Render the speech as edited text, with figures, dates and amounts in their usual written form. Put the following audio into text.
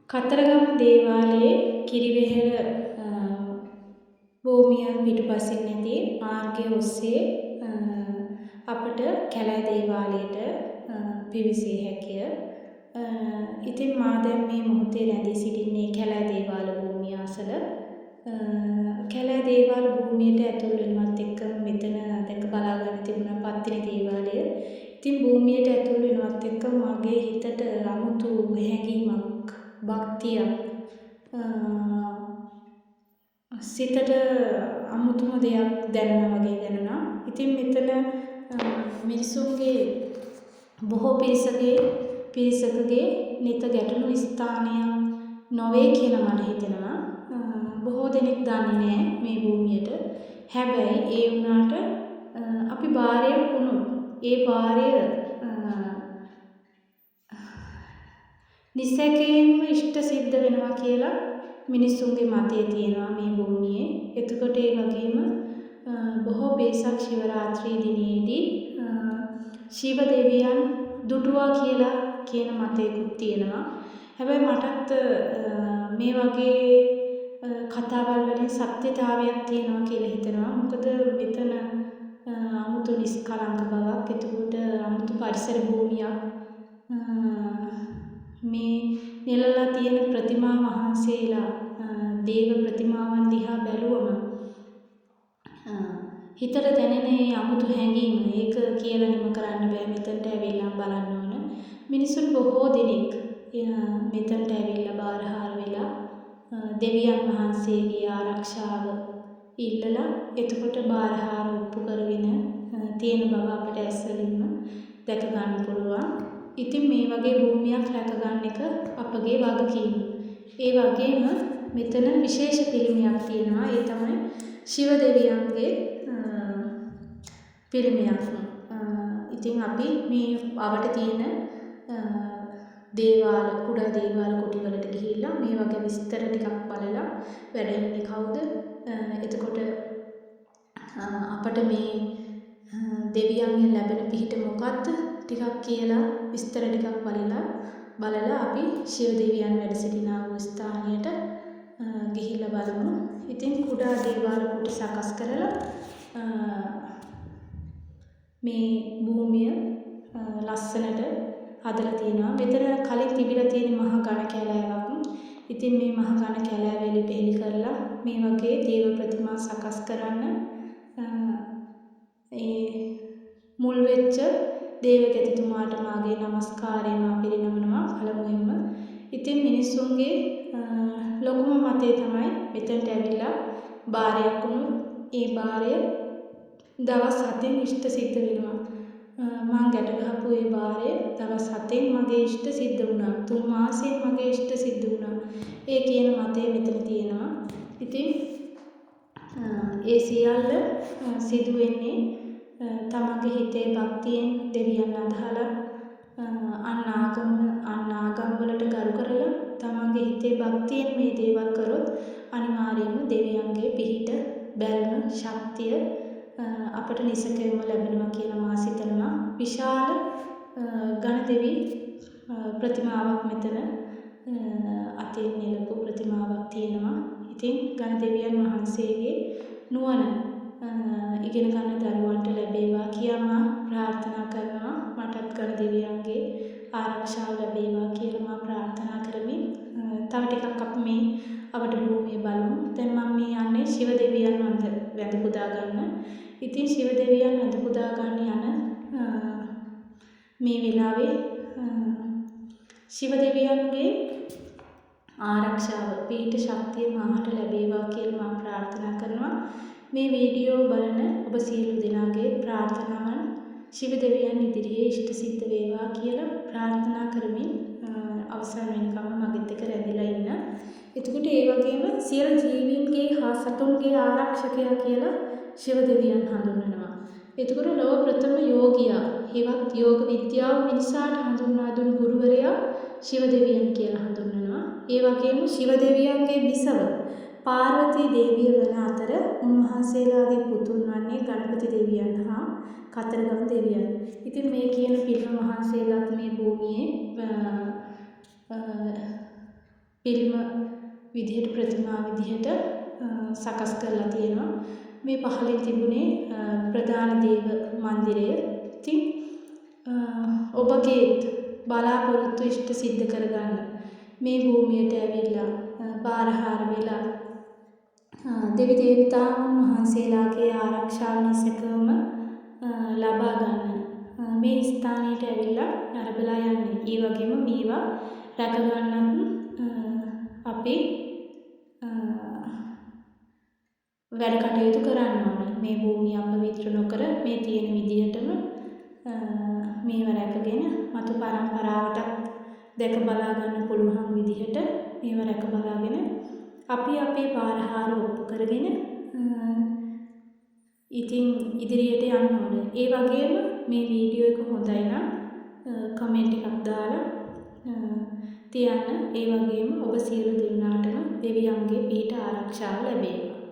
කතරගම දේවාලයේ කිරිවෙහෙර භූමිය පිටුපසින් නැති මාර්ගය ඔස්සේ අපට කැලෑ දේවාලයට පිවිසිය හැකිය. ඉතින් මා දැන් මේ මොහොතේ රැඳී සිටින්නේ කැලෑ දේවාල භූමිය අසල. කැලෑ දේවාල භූමියට ඇතුල් වෙනවත් එක්කම මෙතන දැක බලා ගන්න තිබුණ පත්තිනි දේවාලය. ඉතින් භූමියට ඇතුල් වෙනවත් එක්කම මගේ හිතට අමුතු හැඟීමක්, භක්තියක්, සිතට අමුතුම දෙයක් දැනෙනා වගේ දැනුණා. ඉතින් මෙතන මිනිසුන්ගේ බොහෝ පිරිසකගේ නිත ගැටළු ස්ථානයක් නොවේ කියලා මට හිතෙනවා. බොහෝ දෙනෙක් දන්නේ නැහැ මේ භූමියට. හැබැයි ඒ වුණාට අපි බාරයක් වුණොත් ඒ බාරය නිසැකයෙන්ම ඉෂ්ට සිද්ධ වෙනවා කියලා මිනිසුන්ගේ මතය තියෙනවා මේ භූමියේ. එතකොට ඒ වගේම බොහෝ පිරිසක් ශිවරාත්‍රී දිනයේදී ශිව දෙවියන් දුටුවා කියලා කියන මතයකුත් තියෙනවා. හැබැයි මටත් මේ වගේ කතාවල් වලින් සත්‍යතාවයක් තියෙනවා කියලා හිතෙනවා. මොකද මෙතන අමුතු නිස්කලංක බවක්, එතකොට අමුතු පරිසර භූමියක්, මේ නෙලලා තියෙන ප්‍රතිමා වහන්සේලා, දේව ප්‍රතිමාවන් දිහා බැලුවම හිතට දැනෙන මේ අමුතු හැඟීම, ඒක කියලා නිම කරන්න බෑ. මෙතනට ඇවිල්ලා බලන්න ඕන. මිනිසුන් බොහෝ දෙනෙක් මෙතනට ඇවිල්ලා බාරහාර වෙලා දෙවියන් වහන්සේගේ ආරක්ෂාව ඉල්ලලා එතකොට බාරහාර ඔප්පු කරගෙන තියෙන බව අපට ඇස්වලින්ම දැක ගන්න පුළුවන්. ඉතින් මේ වගේ භූමියක් රැක ගන්න එක අපගේ වගකීම. ඒ වගේම මෙතන විශේෂ පිළිමයක් තියෙනවා. ඒ තමයි ශිව දෙවියන්ගේ පිළිමයක්. ඉතින් අපි මේ අවට තියෙන දේවාල, කුඩා දේවාල කුටිවලට ගිහිල්ලා මේ වගේ විස්තර ටිකක් බලලා වැඩ ඉන්නේ කවුද? එතකොට අපට මේ දෙවියන්ගෙන් ලැබෙන පිහිට මොකක්ද? ටිකක් කියලා විස්තර ටිකක් බලලා අපි ශිව දෙවියන් වැඩ සිටිනා වූ ස්ථානයට ගිහිල්ලා බලමු. ඉතින් කුඩා දේවාල කුටි සකස් කරලා මේ භූමිය ලස්සනට හදලා තියෙනවා. මෙතන කලින් තිබිලා තියෙන මහා ඝන කැලෑවක්. ඉතින් මේ මහා ඝන කැලෑව එලි කරලා මේ වගේ දේව ප්‍රතිමා සකස් කරන්න ඒ මුල් වෙච්ච දේවගතිතුමාට මාගේ නමස්කාරය මා පිරිනමනවා පළමුවෙන්ම. ඉතින් මිනිස්සුන්ගේ ලොකුම මතය තමයි මෙතනට ඇවිල්ලා බාරයක් වුණොත් ඒ බාරය දවස් 7න් ඉෂ්ට සිද්ධ වෙනවා. මං ගැට ගහපු ඒ බාරය දවස් 7න් මගේ ඉෂ්ට සිද්ධ වුණා. 3 මාසෙන් මගේ ඉෂ්ට සිද්ධ වුණා. ඒ කියන මතය මෙතන තියෙනවා. ඉතින් ඒ සියල්ල සිදු වෙන්නේ තමන්ගේ හිතේ භක්තියෙන් දෙවියන් අදහලා අන් ආගම් වලට ගරු කරලා තමන්ගේ හිතේ භක්තියෙන් මේ දේවල් කරොත් අනිවාර්යයෙන්ම දෙවියන්ගේ පිහිට, බැල්ම, ශක්තිය අපට නිසකයෙන්ම ලැබෙනවා කියලා මා සිතනවා. විශාල ගණදෙවි ප්‍රතිමාවක් මෙතන අතින් නෙලපු ප්‍රතිමාවක් තියෙනවා. ඉතින් ගණදෙවියන් වහන්සේගේ නුවණ ඉගෙන ගන්න දරුවන්ට ලැබේවා කියලා ප්‍රාර්ථනා කරනවා. මටත් ගණදෙවියන්ගේ ආරක්ෂාව ලැබේවා කියලා මා ප්‍රාර්ථනා කරමින් තව ටිකක් අපි මේ අවට භූමිය බලමු. දැන් මම මේ යන්නේ ශිව දෙවියන් වැඳ පුදා ගන්න. ඉතින් ශිව දෙවියන් වැඳ පුදා ගන්න යන මේ වෙලාවේ ශිව දෙවියන්ගේ ආරක්ෂාව, පිහිට ශක්තිය මාහට ලැබේවා කියලා මම ප්‍රාර්ථනා කරනවා. මේ වීඩියෝ බලන ඔබ සියලු දෙනාගේ ප්‍රාර්ථනාවන් ශිව දෙවියන් ඉදිරියේ ඉෂ්ට සිද්ධ වේවා කියලා ප්‍රාර්ථනා කරමින් අවසන් වෙනකම් මගෙත් එක්ක රැඳිලා ඉන්න. එතකොට ඒ වගේම සියලු ජීවීන්ගේ හා සතුන්ගේ ආරක්ෂකයා කියලා ශිව දෙවියන් හඳුන්වනවා. එතකොට ලෝක ප්‍රථම යෝගියා, හිවත් යෝග විද්‍යාව මිනිසාට හඳුන්වා දුන් ගුරුවරයා ශිව දෙවියන් කියලා හඳුන්වනවා. ඒ වගේම ශිව දෙවියන්ගේ බිසව පාර්වතී දේවිය වන අතර උන්වහන්සේලාගේ පුතුන් වන්නේ ගණපති දෙවියන් හා කතරගම දෙවියන්. ඉතින් මේ කියන පිළිම වහන්සේලාත් මේ භූමියේ පිළිම විදිහට ප්‍රතිමා විදිහට සකස් කරලා තියෙනවා. මේ පහළින් තිබුණේ ප්‍රධාන දේව මන්දිරය. ඉතින් ඔබගේ බලාපොරොත්තු ඉෂ්ට සිද්ධ කරගන්න මේ භූමියට ඇවිල්ලා බාරහාර වෙලා දෙවි දේවතාවුන් වහන්සේලාගේ ආරක්ෂාව නිසකවම ලබා ගන්න මේ ස්ථානයට ඇවිල්ලා නරඹලා යන්නේ. ඒ වගේම මේවා රැක ගන්නත් අපි වැඩ කටයුතු කරන්න ඕනේ. මේ භූමිය අපවිත්‍ර නොකර මේ තියෙන විදිහටම මේව රැකගෙන මතු පරම්පරාවටත් දැක බලා ගන්න පුළුවන් විදිහට මේව රැක බලාගෙන අපි අපේ බාරහාර ඔප්පු කරගෙන ඉතින් ඉදිරියට යන්න ඕනේ. ඒ වගේම මේ වීඩියෝ එක හොඳයි නම් කමෙන්ට් එකක් දාලා තියන්න. ඒ වගේම ඔබ සියලු දෙනාටම දෙවියන්ගේ පිහිට ආරක්ෂාව ලැබේවා.